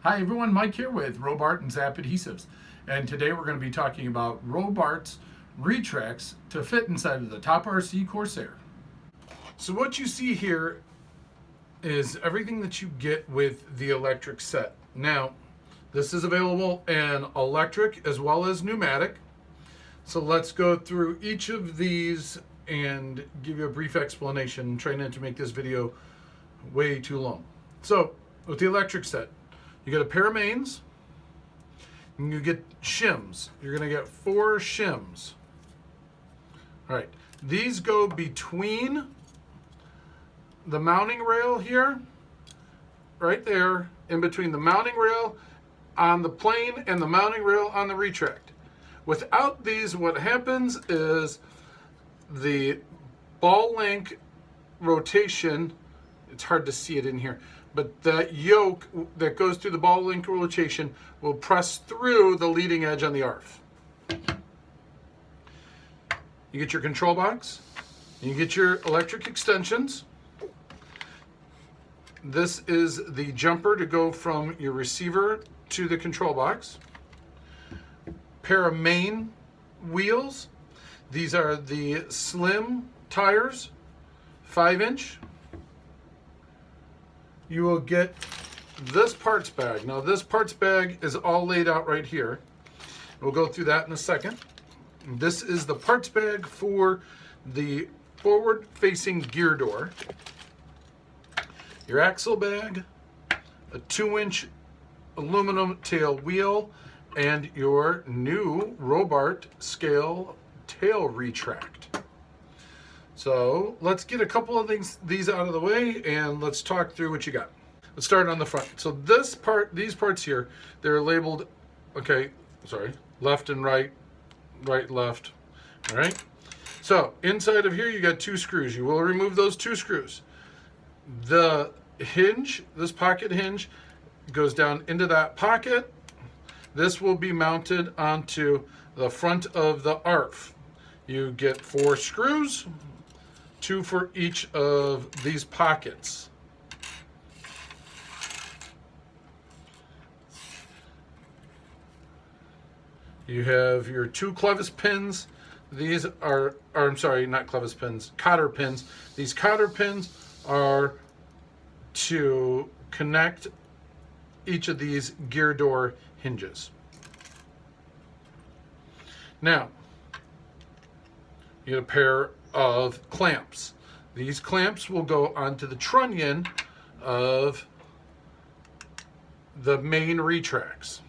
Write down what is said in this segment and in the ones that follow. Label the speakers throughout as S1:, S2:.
S1: Hi everyone, Mike here with Robart and Zap Adhesives. And today we're going to be talking about Robart's Retracts to fit inside of the TopRC Corsair. So what you see here is everything that you get with the electric set. Now, this is available in electric as well as pneumatic. So let's go through each of these and give you a brief explanation, trying not to make this video way too long. So with the electric set, you get a pair of mains, and you get shims. You're going to get 4 shims. All right, these go between the mounting rail here, right there, in between the mounting rail on the plane and the mounting rail on the retract. Without these, what happens is the ball link rotation, it's hard to see it in here, but that yoke that goes through the ball link rotation will press through the leading edge on the ARF. You get your control box, you get your electric extensions. This is the jumper to go from your receiver to the control box. Pair of main wheels. These are the slim tires, 5-inch. You will get this parts bag. Now this parts bag is all laid out right here. We'll go through that in a second. This is the parts bag for the forward facing gear door. Your axle bag, a 2-inch aluminum tail wheel, and your new Robart scale tail retract. So let's get a couple of these out of the way and let's talk through what you got. Let's start on the front. So this part, these parts here, they're labeled, left and right, right, left, all right? So inside of here, you got 2 screws. You will remove those 2 screws. The hinge, this pocket hinge, goes down into that pocket. This will be mounted onto the front of the ARF. You get 4 screws, 2 for each of these pockets. You have your 2 clevis pins. These are I'm sorry, not clevis pins, cotter pins. These cotter pins are to connect each of these gear door hinges. Now, you get a pair of clamps. These clamps will go onto the trunnion of the main retracts.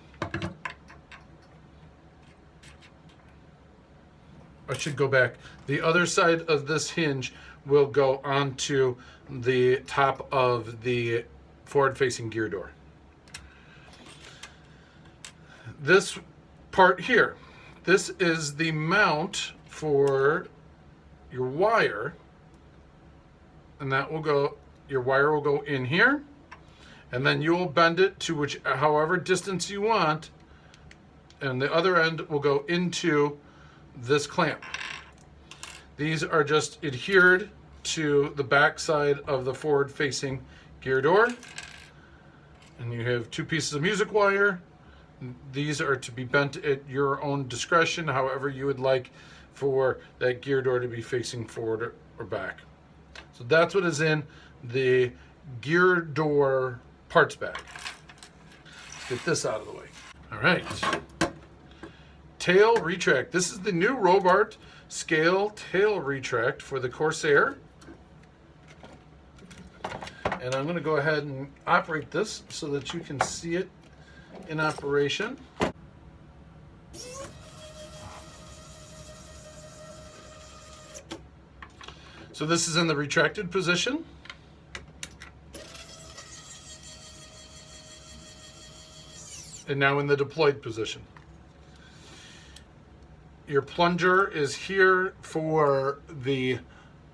S1: I should go back. The other side of this hinge will go onto the top of the forward-facing gear door. This part here, this is the mount for your wire, and that will go, your wire will go in here, and then you will bend it to however distance you want, and the other end will go into this clamp. These are just adhered to the back side of the forward facing gear door, and you have 2 pieces of music wire. These are to be bent at your own discretion, however you would like for that gear door to be facing forward or back. So that's what is in the gear door parts bag. Let's get this out of the way. All right. Tail retract. This is the new Robart scale tail retract for the Corsair. And I'm going to go ahead and operate this so that you can see it in operation. So this is in the retracted position. And now in the deployed position. Your plunger is here for the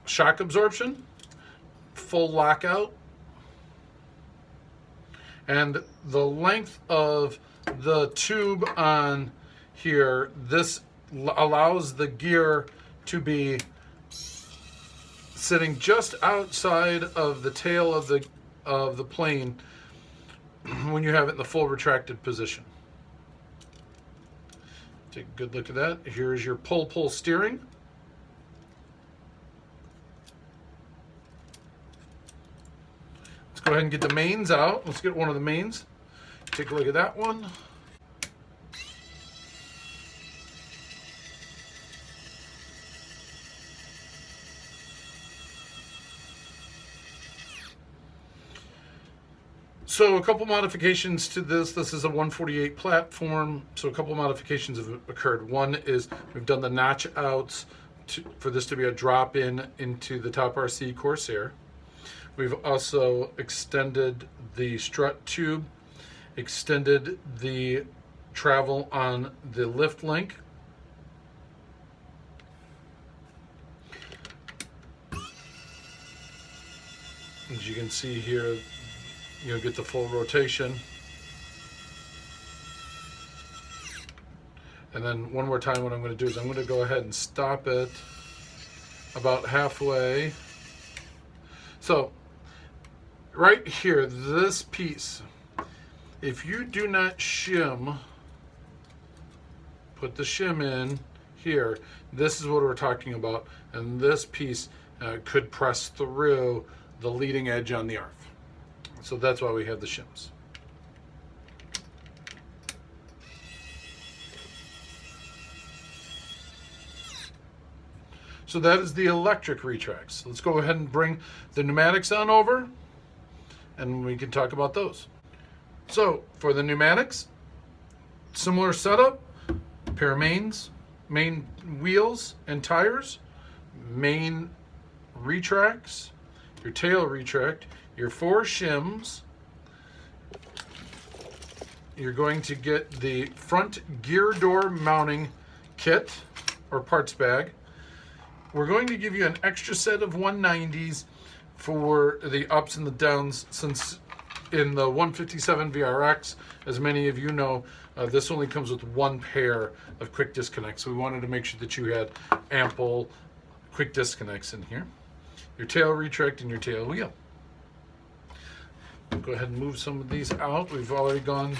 S1: shock absorption, full lockout, and the length of the tube on here, this allows the gear to be sitting just outside of the tail of the plane when you have it in the full retracted position. Take a good look at that. Here's your pull steering. Let's go ahead and get the mains out. Let's get one of the mains. Take a look at that one. So a couple modifications to this. This is a 148 platform, so a couple modifications have occurred. One is we've done the notch outs for this to be a drop-in into the TopRC Corsair. We've also extended the strut tube, extended the travel on the lift link. As you can see here, you'll get the full rotation. And then one more time, what I'm going to do is I'm going to go ahead and stop it about halfway. So right here, this piece, if you do not shim, put the shim in here, this is what we're talking about, and this piece could press through the leading edge on the ARF. So that's why we have the shims. So that is the electric retracts. Let's go ahead and bring the pneumatics on over, and we can talk about those. So for the pneumatics, similar setup, pair of mains, main wheels and tires, main retracts, your tail retract, your 4 shims. You're going to get the front gear door mounting kit or parts bag. We're going to give you an extra set of 190s for the ups and the downs, since in the 157 VRX, as many of you know, this only comes with 1 pair of quick disconnects. So we wanted to make sure that you had ample quick disconnects in here. Your tail retract and your tail wheel. Go ahead and move some of these out. We've already gone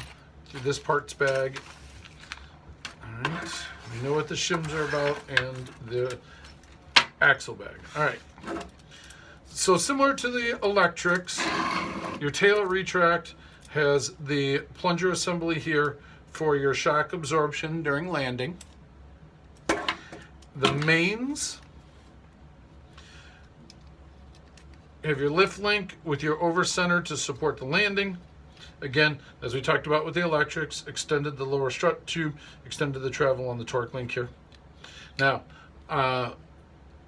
S1: through this parts bag. All right, we know what the shims are about and the axle bag. All right, so similar to the electrics, your tail retract has the plunger assembly here for your shock absorption during landing. The mains have your lift link with your over center to support the landing. Again, as we talked about with the electrics, extended the lower strut tube, extended the travel on the torque link here. Now,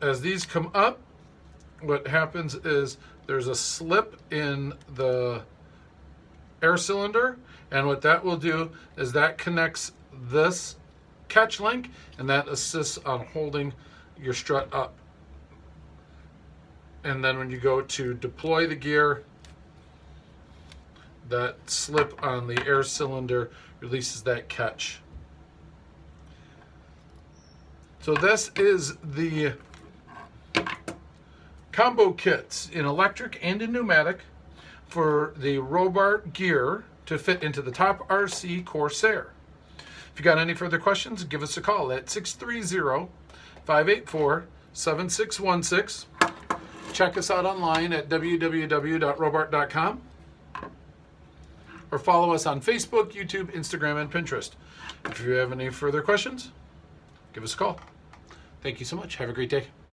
S1: as these come up, what happens is there's a slip in the air cylinder, and what that will do is that connects this catch link, and that assists on holding your strut up. And then when you go to deploy the gear, that slip on the air cylinder releases that catch. So this is the combo kits in electric and in pneumatic for the Robart gear to fit into the TopRC Corsair. If you got any further questions, give us a call at 630-584-7616. Check us out online at www.robart.com, or follow us on Facebook, YouTube, Instagram, and Pinterest. If you have any further questions, give us a call. Thank you so much. Have a great day.